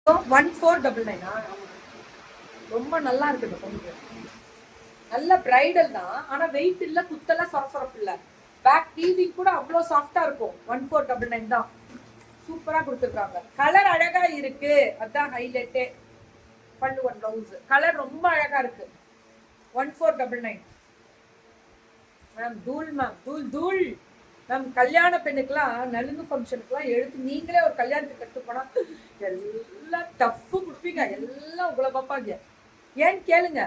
1499 ரொம்ப நல்லா இருக்கு இந்த பொண்ணு. நல்ல பிரைடல் தான், ஆனா வெயிட் இல்ல, குத்தெல்லாம் சொரசொரப்பு இல்ல. பேக் வீவிங் கூட அவ்வளோ சாஃப்டா இருக்கும். 1499 தான். சூப்பரா கொடுத்துருக்காங்க. கலர் அழகா இருக்கு, அதான் ஹைலைட்டே. பல்லு ஒன் பிளவுஸ் கலர் ரொம்ப அழகா இருக்கு. 1499 மேம். தூள் மேம், தூள் தூள் மேம். கல்யாண பெண்ணுக்கெல்லாம் நலுங்கு ஃபங்க்ஷனுக்குலாம் எடுத்து நீங்களே ஒரு கல்யாணத்துக்கு கட்டு போனா எல்லாம் டஃப்பு கொடுப்பீங்க, எல்லாம் உங்களை பார்ப்பாங்க. ஏன்னு கேளுங்க,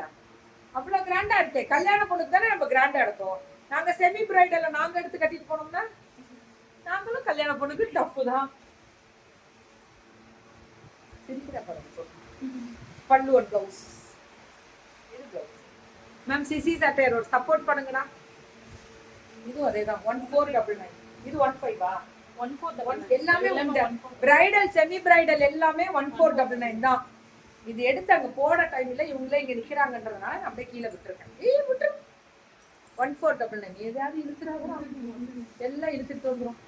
அவ்வளோ கிராண்டா இருக்கு. கல்யாண பொண்ணுக்கு தானே நம்ம கிராண்டா எடுத்தோம். நாங்க செமி பிரைடல்ல நாங்க எடுத்து கட்டிட்டு போனோம்னா நாங்களும் கல்யாண பொண்ணுக்கு டஃப்பு தான். சிரிக்கிற படம். பல்லு ஒரு பிளவுஸ் மேம். சிசி சட்டையர் ஒரு சப்போர்ட் பண்ணுங்கண்ணா. இதுவும் அதேதான். 1499. இது 15 எல்லாமே பிரைடல் செமி பிரைடல் எல்லாமே 1499 தான். இது எடுத்து அங்க போட டைம்ல இவங்களே இங்க நிக்கிறாங்கன்றதுனால நான் அப்படியே கீழே விட்டுருக்கேன். விட்டுரு. 1499 ஏதாவது இழுத்துறாங்க, எல்லாம் இழுத்துட்டு வந்துடும்.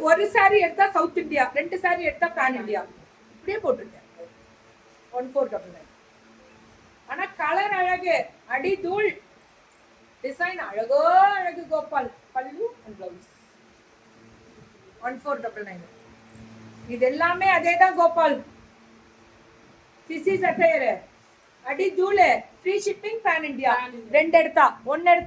ஒரு சாரி எடுத்தா சவுத் இந்தியா, 2 சாரி எடுத்தா பேன் இந்தியா, இப்படியே போட்டிருக்கேன். 1499. ஆனா கலர் அழகு, அடி தூள், டிசைன் அழகோ அழகு கோபால். பல்லு அண்ட் பிளவுஸ் 1499. இது எல்லாமே அதேதான் கோபால். சிசி சட்டையர் அடி தூள், ஃப்ரீ ஷிப்பிங், பேன் இந்தியா. 2 எடுத்தா 1 எடுத்தா